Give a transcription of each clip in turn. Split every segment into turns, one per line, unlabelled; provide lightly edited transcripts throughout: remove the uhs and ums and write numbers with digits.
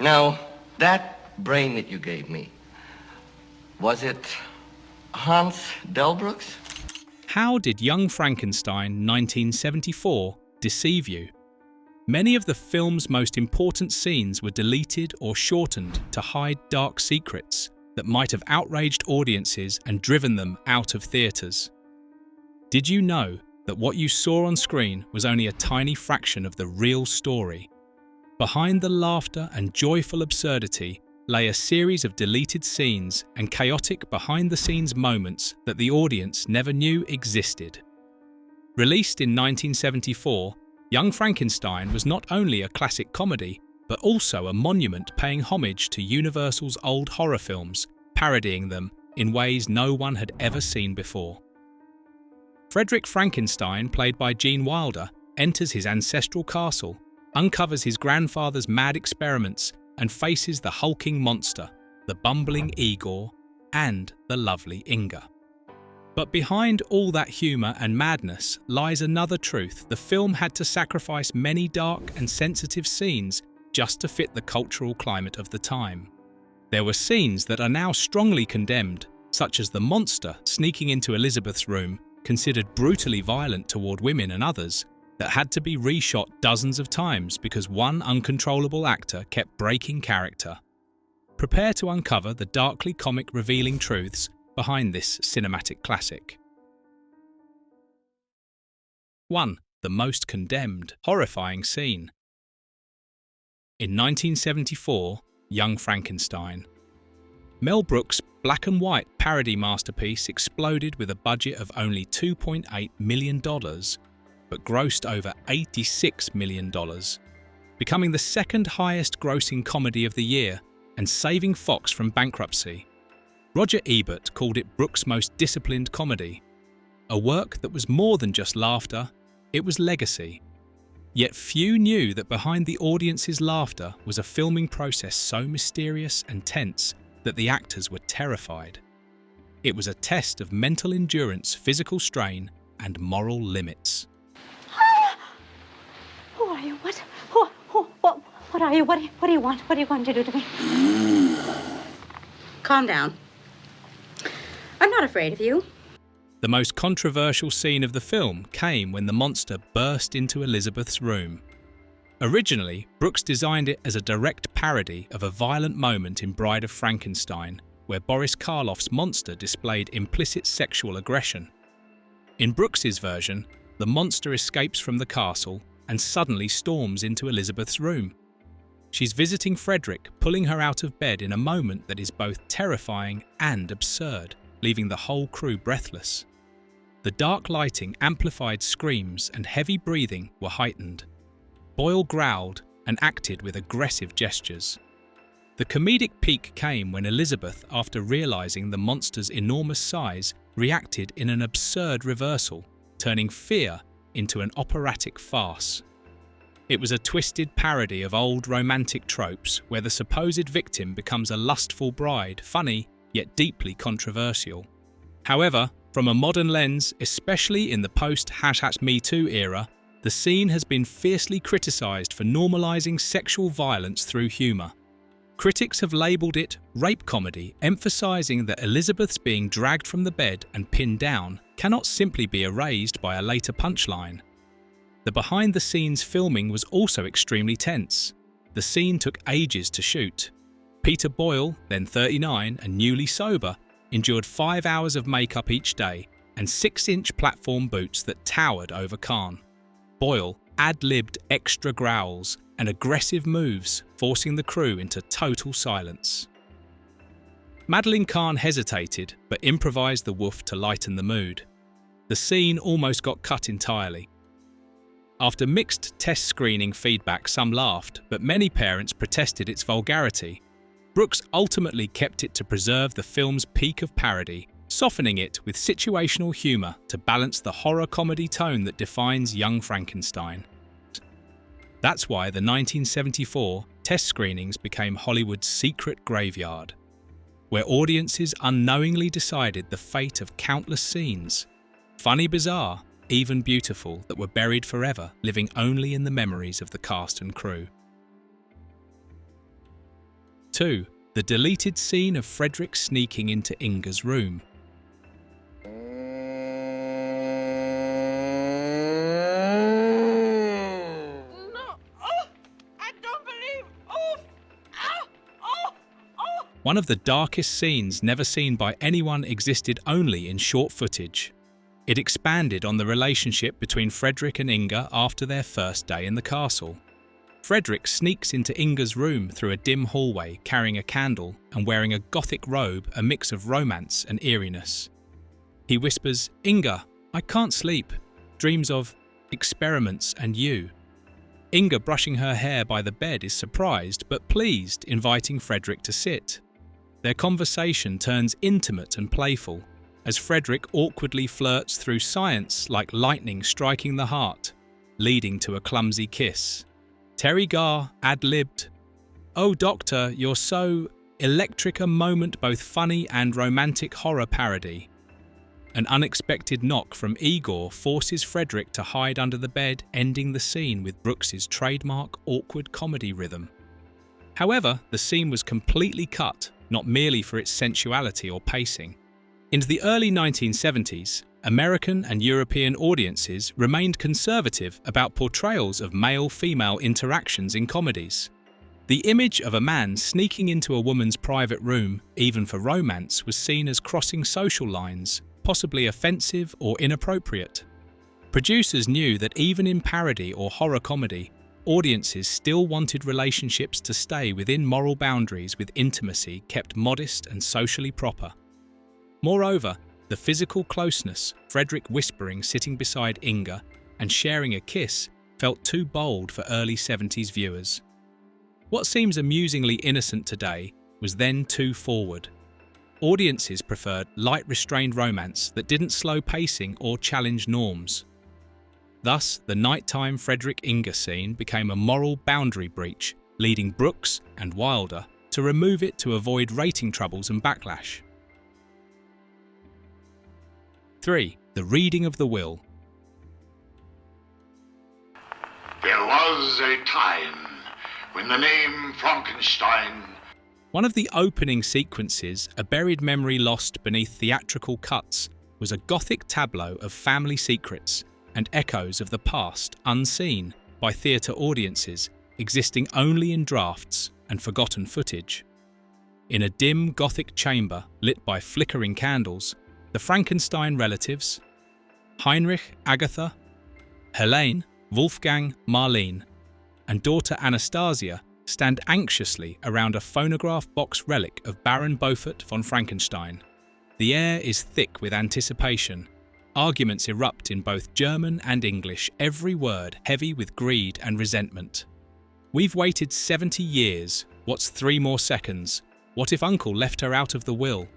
Now, that brain that you gave me, was it Hans Delbrück's?
How did Young Frankenstein 1974 deceive you? Many of the film's most important scenes were deleted or shortened to hide dark secrets that might have outraged audiences and driven them out of theatres. Did you know that what you saw on screen was only a tiny fraction of the real story? Behind the laughter and joyful absurdity lay a series of deleted scenes and chaotic behind-the-scenes moments that the audience never knew existed. Released in 1974, Young Frankenstein was not only a classic comedy, but also a monument paying homage to Universal's old horror films, parodying them in ways no one had ever seen before. Frederick Frankenstein, played by Gene Wilder, enters his ancestral castle, uncovers his grandfather's mad experiments, and faces the hulking monster, the bumbling Igor, and the lovely Inga. But behind all that humour and madness lies another truth. The film had to sacrifice many dark and sensitive scenes just to fit the cultural climate of the time. There were scenes that are now strongly condemned, such as the monster sneaking into Elizabeth's room, considered brutally violent toward women and others, that had to be reshot dozens of times because one uncontrollable actor kept breaking character. Prepare to uncover the darkly comic revealing truths behind this cinematic classic. 1. The most condemned, horrifying scene. In 1974, Young Frankenstein. Mel Brooks' black and white parody masterpiece exploded with a budget of only $2.8 million, but grossed over $86 million, becoming the second highest grossing comedy of the year and saving Fox from bankruptcy. Roger Ebert called it Brooks' most disciplined comedy, a work that was more than just laughter, it was legacy. Yet few knew that behind the audience's laughter was a filming process so mysterious and tense that the actors were terrified. It was a test of mental endurance, physical strain, and moral limits.
Who are you? What are you? What do you want? What are you going to do to me? Calm down. I'm not afraid of you.
The most controversial scene of the film came when the monster burst into Elizabeth's room. Originally, Brooks designed it as a direct parody of a violent moment in Bride of Frankenstein, where Boris Karloff's monster displayed implicit sexual aggression. In Brooks's version, the monster escapes from the castle and suddenly storms into Elizabeth's room. She's visiting Frederick, pulling her out of bed in a moment that is both terrifying and absurd, leaving the whole crew breathless. The dark lighting, amplified screams, and heavy breathing were heightened. Boyle growled and acted with aggressive gestures. The comedic peak came when Elizabeth, after realizing the monster's enormous size, reacted in an absurd reversal, turning fear into an operatic farce. It was a twisted parody of old romantic tropes where the supposed victim becomes a lustful bride, funny yet deeply controversial. However, from a modern lens, especially in the post-#Me Too era, the scene has been fiercely criticised for normalising sexual violence through humour. Critics have labelled it rape comedy, emphasising that Elizabeth's being dragged from the bed and pinned down cannot simply be erased by a later punchline. The behind-the-scenes filming was also extremely tense. The scene took ages to shoot. Peter Boyle, then 39 and newly sober, endured 5 hours of makeup each day and 6-inch platform boots that towered over Khan. Boyle ad-libbed extra growls and aggressive moves, forcing the crew into total silence. Madeline Kahn hesitated, but improvised the woof to lighten the mood. The scene almost got cut entirely. After mixed test screening feedback, some laughed, but many parents protested its vulgarity. Brooks ultimately kept it to preserve the film's peak of parody, softening it with situational humour to balance the horror comedy tone that defines Young Frankenstein. That's why the 1974 test screenings became Hollywood's secret graveyard, where audiences unknowingly decided the fate of countless scenes, funny, bizarre, even beautiful, that were buried forever, living only in the memories of the cast and crew. 2. The deleted scene of Frederick sneaking into Inga's room. One of the darkest scenes never seen by anyone existed only in short footage. It expanded on the relationship between Frederick and Inga after their first day in the castle. Frederick sneaks into Inga's room through a dim hallway carrying a candle and wearing a gothic robe, a mix of romance and eeriness. He whispers, "Inga, I can't sleep. Dreams of experiments and you." Inga, brushing her hair by the bed, is surprised but pleased, inviting Frederick to sit. Their conversation turns intimate and playful, as Frederick awkwardly flirts through science like lightning striking the heart, leading to a clumsy kiss. Terry Garr ad-libbed, "Oh doctor, you're so electric," a moment both funny and romantic horror parody. An unexpected knock from Igor forces Frederick to hide under the bed, ending the scene with Brooks's trademark awkward comedy rhythm. However, the scene was completely cut, not merely for its sensuality or pacing. Into the early 1970s, American and European audiences remained conservative about portrayals of male-female interactions in comedies. The image of a man sneaking into a woman's private room, even for romance, was seen as crossing social lines, possibly offensive or inappropriate. Producers knew that even in parody or horror comedy, audiences still wanted relationships to stay within moral boundaries, with intimacy kept modest and socially proper. Moreover, the physical closeness, Frederick whispering sitting beside Inga and sharing a kiss, felt too bold for early 70s viewers. What seems amusingly innocent today was then too forward. Audiences preferred light, restrained romance that didn't slow pacing or challenge norms. Thus, the nighttime Frederick-Inga scene became a moral boundary breach, leading Brooks and Wilder to remove it to avoid rating troubles and backlash. 3. The reading of the will.
There was a time when the name Frankenstein...
One of the opening sequences, a buried memory lost beneath theatrical cuts, was a gothic tableau of family secrets and echoes of the past unseen by theatre audiences, existing only in drafts and forgotten footage. In a dim gothic chamber lit by flickering candles, the Frankenstein relatives, Heinrich, Agatha, Helene, Wolfgang, Marlene, and daughter Anastasia, stand anxiously around a phonograph box relic of Baron Beaufort von Frankenstein. The air is thick with anticipation. Arguments erupt in both German and English, every word heavy with greed and resentment. "We've waited 70 years. What's 3 more seconds? What if Uncle left her out of the will?"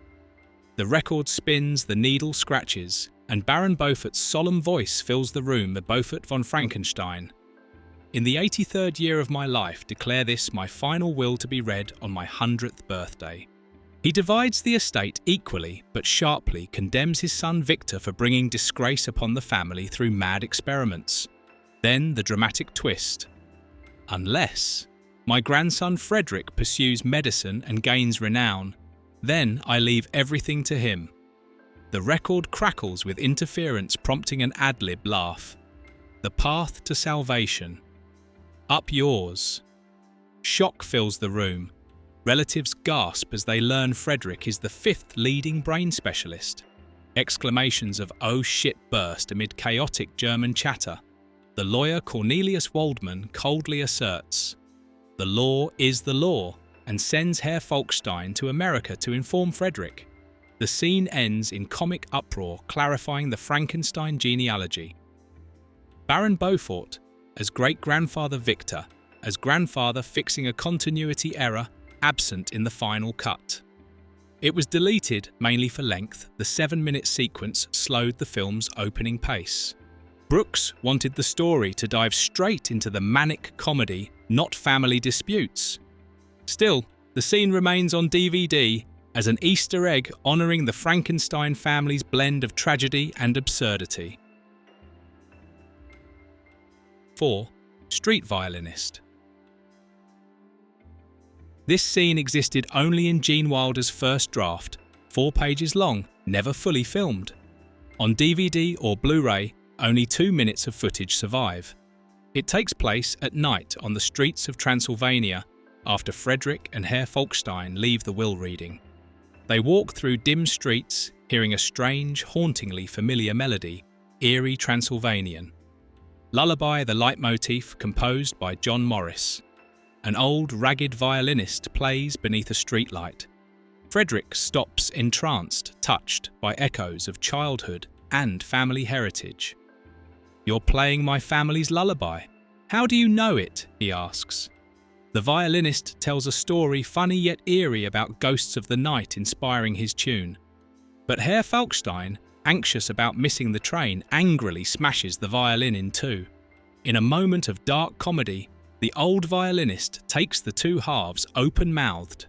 The record spins, the needle scratches, and Baron Beaufort's solemn voice fills the room with Beaufort von Frankenstein. "In the 83rd year of my life, declare this my final will to be read on my 100th birthday." He divides the estate equally, but sharply condemns his son Victor for bringing disgrace upon the family through mad experiments. Then the dramatic twist. "Unless my grandson Frederick pursues medicine and gains renown, then I leave everything to him." The record crackles with interference, prompting an ad-lib laugh. "The path to salvation. Up yours." Shock fills the room. Relatives gasp as they learn Frederick is the 5th leading brain specialist. Exclamations of "oh shit" burst amid chaotic German chatter. The lawyer Cornelius Waldman coldly asserts, "The law is the law," and sends Herr Folkstein to America to inform Frederick. The scene ends in comic uproar, clarifying the Frankenstein genealogy. Baron Beaufort as great-grandfather Victor, as grandfather fixing a continuity error absent in the final cut. It was deleted mainly for length. The 7-minute sequence slowed the film's opening pace. Brooks wanted the story to dive straight into the manic comedy, not family disputes. Still, the scene remains on DVD as an Easter egg honouring the Frankenstein family's blend of tragedy and absurdity. 4. Street violinist. This scene existed only in Gene Wilder's first draft, 4 pages long, never fully filmed. On DVD or Blu-ray, only 2 minutes of footage survive. It takes place at night on the streets of Transylvania after Frederick and Herr Falkstein leave the will reading. They walk through dim streets, hearing a strange, hauntingly familiar melody, eerie Transylvanian. Lullaby, the leitmotif composed by John Morris. An old, ragged violinist plays beneath a streetlight. Frederick stops entranced, touched by echoes of childhood and family heritage. "You're playing my family's lullaby. How do you know it?" he asks. The violinist tells a story funny yet eerie about ghosts of the night inspiring his tune. But Herr Falkstein, anxious about missing the train, angrily smashes the violin in two. In a moment of dark comedy, the old violinist takes the two halves open-mouthed.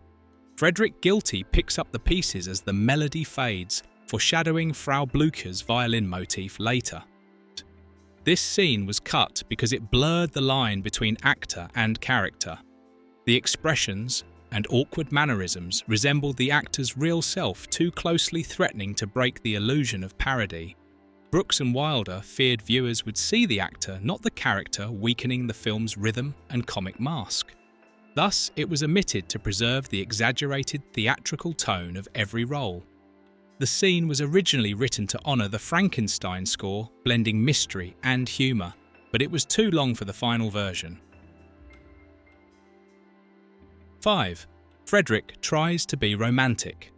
Frederick, guilty, picks up the pieces as the melody fades, foreshadowing Frau Blucher's violin motif later. This scene was cut because it blurred the line between actor and character. The expressions and awkward mannerisms resembled the actor's real self, too closely threatening to break the illusion of parody. Brooks and Wilder feared viewers would see the actor, not the character, weakening the film's rhythm and comic mask. Thus, it was omitted to preserve the exaggerated theatrical tone of every role. The scene was originally written to honour the Frankenstein score, blending mystery and humour, but it was too long for the final version. 5. Frederick tries to be romantic.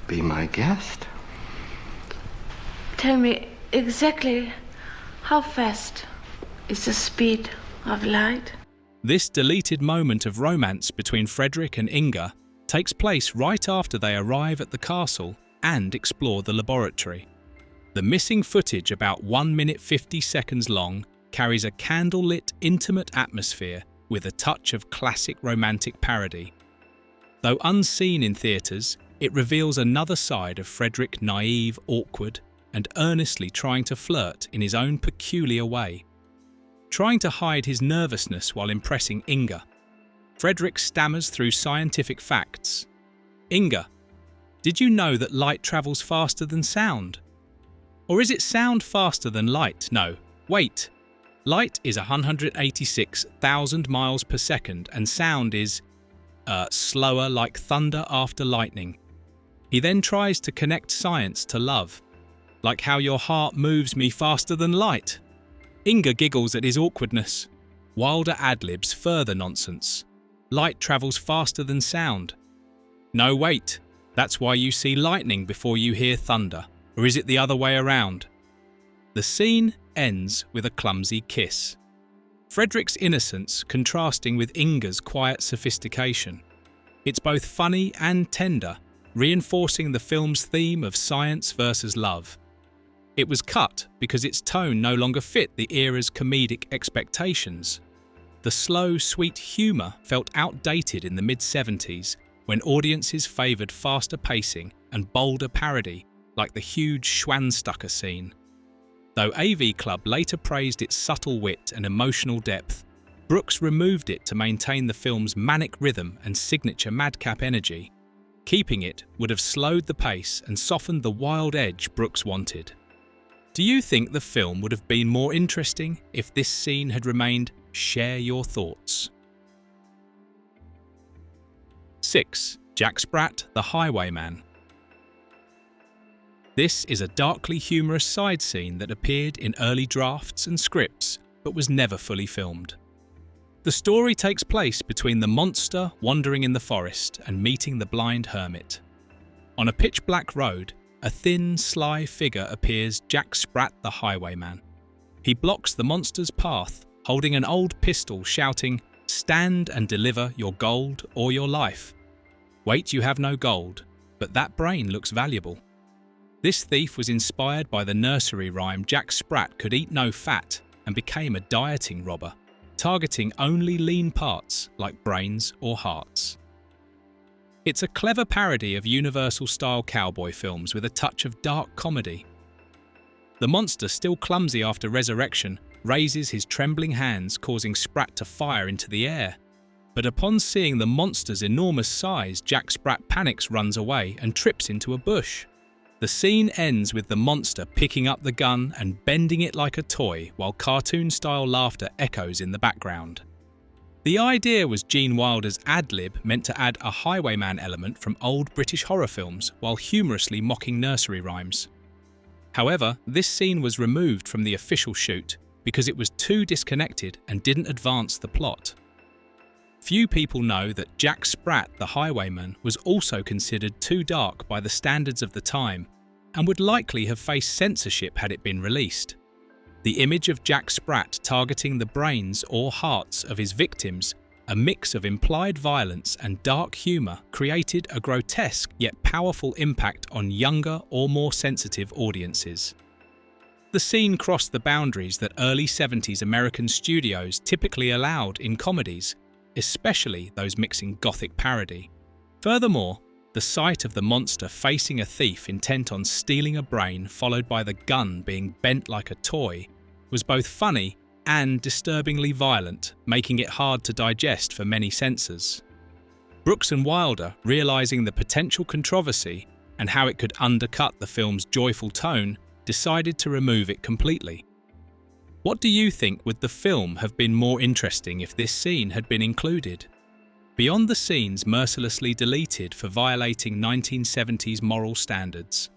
Be my guest?
Tell me exactly how fast is the speed of light?
This deleted moment of romance between Frederick and Inga takes place right after they arrive at the castle and explore the laboratory. The missing footage, about 1 minute 50 seconds long, carries a candlelit, intimate atmosphere with a touch of classic romantic parody. Though unseen in theatres, it reveals another side of Frederick, naive, awkward, and earnestly trying to flirt in his own peculiar way. Trying to hide his nervousness while impressing Inga, Frederick stammers through scientific facts. "Inga, did you know that light travels faster than sound? Or is it sound faster than light? No, wait. Light is 186,000 miles per second and sound is slower, like thunder after lightning." He then tries to connect science to love, like how your heart moves me faster than light. Inga giggles at his awkwardness. Wilder ad-libs further nonsense. Light travels faster than sound. No, wait. That's why you see lightning before you hear thunder. Or is it the other way around? The scene ends with a clumsy kiss. Frederick's innocence contrasting with Inga's quiet sophistication. It's both funny and tender, reinforcing the film's theme of science versus love. It was cut because its tone no longer fit the era's comedic expectations. The slow, sweet humour felt outdated in the mid-70s when audiences favoured faster pacing and bolder parody, like the huge Schwanstucker scene. Though AV Club later praised its subtle wit and emotional depth, Brooks removed it to maintain the film's manic rhythm and signature madcap energy. Keeping it would have slowed the pace and softened the wild edge Brooks wanted. Do you think the film would have been more interesting if this scene had remained? Share your thoughts. 6. Jack Sprat, the highwayman. This is a darkly humorous side scene that appeared in early drafts and scripts, but was never fully filmed. The story takes place between the monster wandering in the forest and meeting the blind hermit. On a pitch-black road, a thin, sly figure appears, Jack Sprat, the highwayman. He blocks the monster's path, holding an old pistol, shouting, "Stand and deliver your gold or your life." Wait, you have no gold, but that brain looks valuable. This thief was inspired by the nursery rhyme Jack Sprat could eat no fat and became a dieting robber, targeting only lean parts like brains or hearts. It's a clever parody of Universal-style cowboy films with a touch of dark comedy. The monster, still clumsy after resurrection, raises his trembling hands, causing Sprat to fire into the air. But but upon seeing the monster's enormous size, Jack Sprat panics, runs away, and trips into a bush. The scene ends with the monster picking up the gun and bending it like a toy, while cartoon-style laughter echoes in the background. The idea was Gene Wilder's ad-lib, meant to add a highwayman element from old British horror films while humorously mocking nursery rhymes. However, this scene was removed from the official shoot because it was too disconnected and didn't advance the plot. Few people know that Jack Sprat, the highwayman, was also considered too dark by the standards of the time and would likely have faced censorship had it been released. The image of Jack Sprat targeting the brains or hearts of his victims, a mix of implied violence and dark humour, created a grotesque yet powerful impact on younger or more sensitive audiences. The scene crossed the boundaries that early 70s American studios typically allowed in comedies, especially those mixing gothic parody. Furthermore, the sight of the monster facing a thief intent on stealing a brain, followed by the gun being bent like a toy, was both funny and disturbingly violent, making it hard to digest for many censors. Brooks and Wilder, realising the potential controversy and how it could undercut the film's joyful tone, decided to remove it completely. What do you think would the film have been more interesting if this scene had been included? Beyond the scenes mercilessly deleted for violating 1970s moral standards,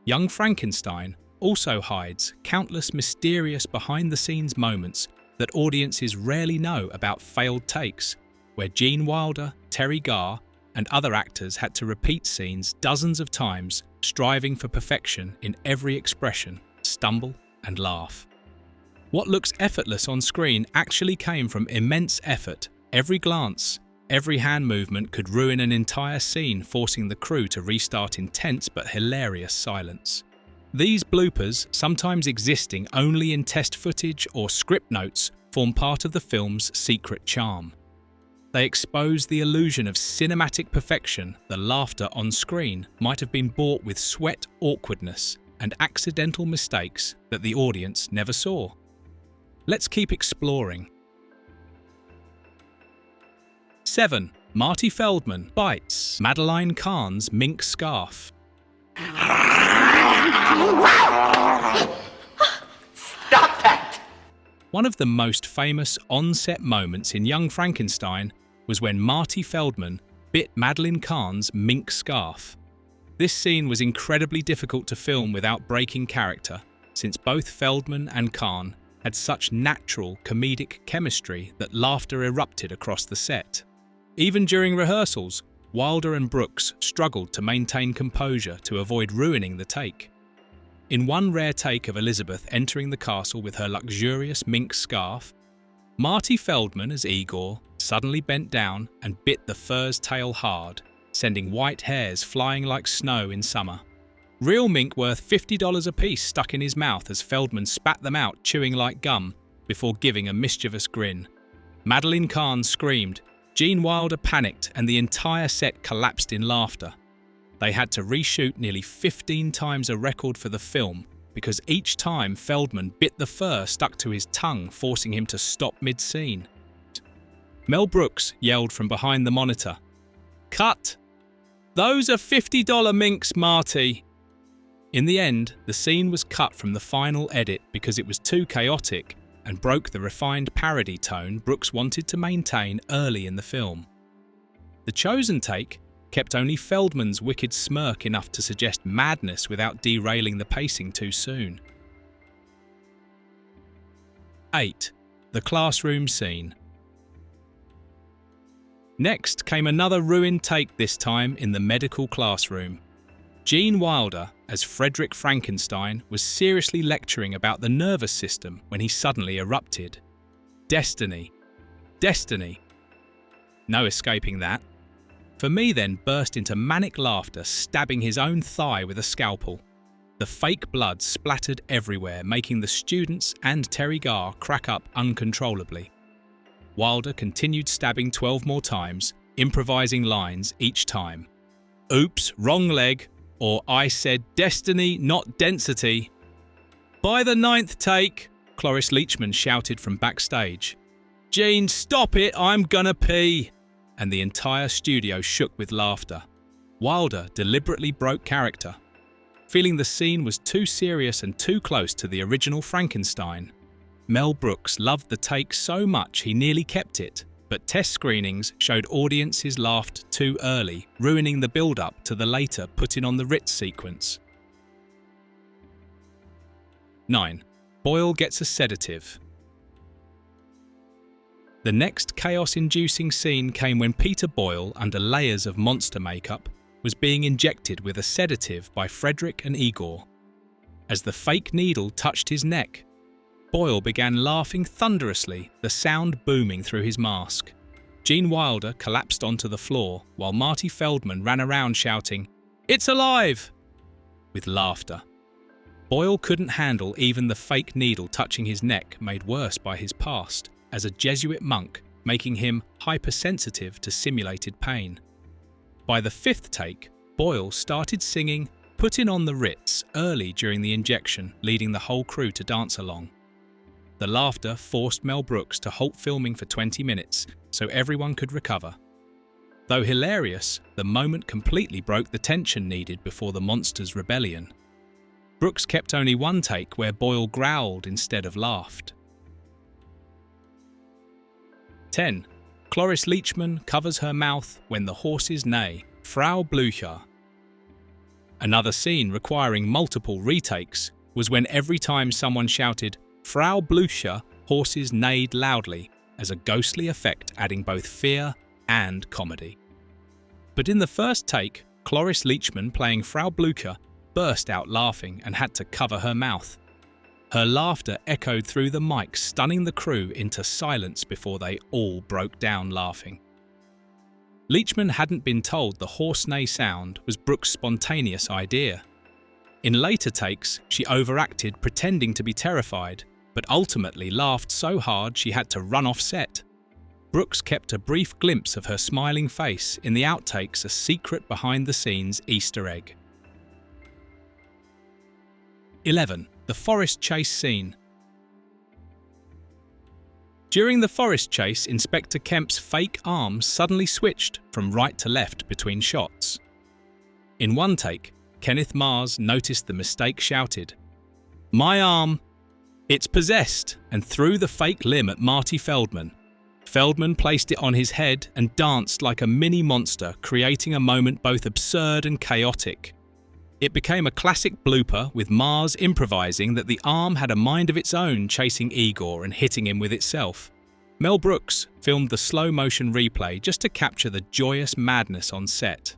Young Frankenstein also hides countless mysterious behind-the-scenes moments that audiences rarely know about failed takes, where Gene Wilder, Terry Garr, and other actors had to repeat scenes dozens of times, striving for perfection in every expression, stumble, and laugh. What looks effortless on screen actually came from immense effort. Every glance, every hand movement could ruin an entire scene, forcing the crew to restart in tense but hilarious silence. These bloopers, sometimes existing only in test footage or script notes, form part of the film's secret charm. They expose the illusion of cinematic perfection. The laughter on screen might have been bought with sweat, awkwardness, and accidental mistakes that the audience never saw. Let's keep exploring. 7. Marty Feldman bites Madeline Kahn's mink scarf.
Stop that!
One of the most famous on-set moments in Young Frankenstein was when Marty Feldman bit Madeline Kahn's mink scarf. This scene was incredibly difficult to film without breaking character, since both Feldman and Kahn had such natural comedic chemistry that laughter erupted across the set. Even during rehearsals, Wilder and Brooks struggled to maintain composure to avoid ruining the take. In one rare take of Elizabeth entering the castle with her luxurious mink scarf, Marty Feldman as Igor suddenly bent down and bit the fur's tail hard, sending white hairs flying like snow in summer. Real mink worth $50 apiece stuck in his mouth as Feldman spat them out, chewing like gum, before giving a mischievous grin. Madeline Kahn screamed, Gene Wilder panicked, and the entire set collapsed in laughter. They had to reshoot nearly 15 times a record for the film because each time Feldman bit the fur stuck to his tongue, forcing him to stop mid-scene. Mel Brooks yelled from behind the monitor, "Cut! Those are $50 minks, Marty!" In the end, the scene was cut from the final edit because it was too chaotic and broke the refined parody tone Brooks wanted to maintain early in the film. The chosen take kept only Feldman's wicked smirk enough to suggest madness without derailing the pacing too soon. 8. The classroom scene. Next came another ruined take, this time in the medical classroom. Gene Wilder, as Frederick Frankenstein, was seriously lecturing about the nervous system when he suddenly erupted. Destiny. Destiny. No escaping that. For me then burst into manic laughter, stabbing his own thigh with a scalpel. The fake blood splattered everywhere, making the students and Terry Garr crack up uncontrollably. Wilder continued stabbing 12 more times, improvising lines each time. "Oops, wrong leg," or "I said destiny, not density." "By the 9th take," Cloris Leachman shouted from backstage. "Gene, stop it, I'm gonna pee." and the entire studio shook with laughter. Wilder deliberately broke character, feeling the scene was too serious and too close to the original Frankenstein. Mel Brooks loved the take so much he nearly kept it, but test screenings showed audiences laughed too early, ruining the build-up to the later putting on the Ritz sequence. 9. Boyle gets a sedative. The next chaos-inducing scene came when Peter Boyle, under layers of monster makeup, was being injected with a sedative by Frederick and Igor. As the fake needle touched his neck, Boyle began laughing thunderously, the sound booming through his mask. Gene Wilder collapsed onto the floor, while Marty Feldman ran around shouting, "It's alive!" with laughter. Boyle couldn't handle even the fake needle touching his neck, made worse by his past as a Jesuit monk, making him hypersensitive to simulated pain. By the 5th take, Boyle started singing "Puttin' on the Ritz" early during the injection, leading the whole crew to dance along. The laughter forced Mel Brooks to halt filming for 20 minutes so everyone could recover. Though hilarious, the moment completely broke the tension needed before the monster's rebellion. Brooks kept only one take where Boyle growled instead of laughed. 10. Cloris Leachman covers her mouth when the horses neigh. Frau Blucher. Another scene requiring multiple retakes was when every time someone shouted "Frau Blucher," horses neighed loudly, as a ghostly effect adding both fear and comedy. But in the first take, Cloris Leachman, playing Frau Blucher, burst out laughing and had to cover her mouth. Her laughter echoed through the mic, stunning the crew into silence before they all broke down laughing. Leachman hadn't been told the horse neigh sound was Brooks' spontaneous idea. In later takes, she overacted, pretending to be terrified, but ultimately laughed so hard she had to run off set. Brooks kept a brief glimpse of her smiling face in the outtakes, a secret behind-the-scenes Easter egg. 11. The forest chase scene. During the forest chase, Inspector Kemp's fake arm suddenly switched from right to left between shots. In one take, Kenneth Mars noticed the mistake, shouted, "My arm! It's possessed!" and threw the fake limb at Marty Feldman. Feldman placed it on his head and danced like a mini monster, creating a moment both absurd and chaotic. It became a classic blooper, with Mars improvising that the arm had a mind of its own, chasing Igor and hitting him with itself. Mel Brooks filmed the slow-motion replay just to capture the joyous madness on set.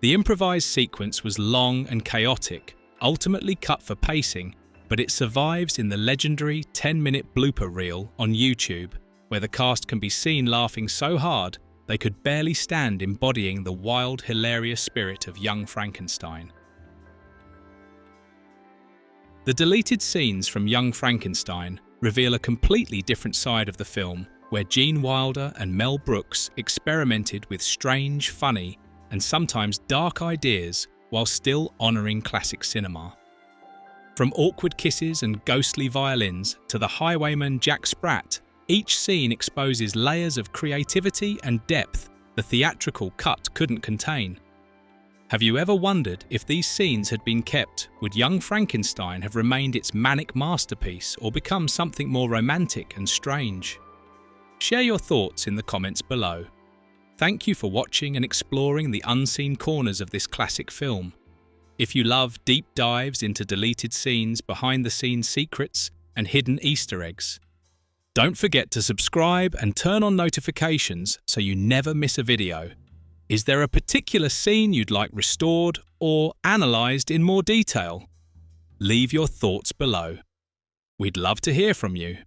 The improvised sequence was long and chaotic, ultimately cut for pacing, but it survives in the legendary 10-minute blooper reel on YouTube, where the cast can be seen laughing so hard they could barely stand, embodying the wild, hilarious spirit of Young Frankenstein. The deleted scenes from Young Frankenstein reveal a completely different side of the film, where Gene Wilder and Mel Brooks experimented with strange, funny, and sometimes dark ideas while still honouring classic cinema. From awkward kisses and ghostly violins to the highwayman Jack Sprat, each scene exposes layers of creativity and depth the theatrical cut couldn't contain. Have you ever wondered if these scenes had been kept, would Young Frankenstein have remained its manic masterpiece or become something more romantic and strange? Share your thoughts in the comments below. Thank you for watching and exploring the unseen corners of this classic film. If you love deep dives into deleted scenes, behind-the-scenes secrets, and hidden Easter eggs, don't forget to subscribe and turn on notifications so you never miss a video. Is there a particular scene you'd like restored or analysed in more detail? Leave your thoughts below. We'd love to hear from you.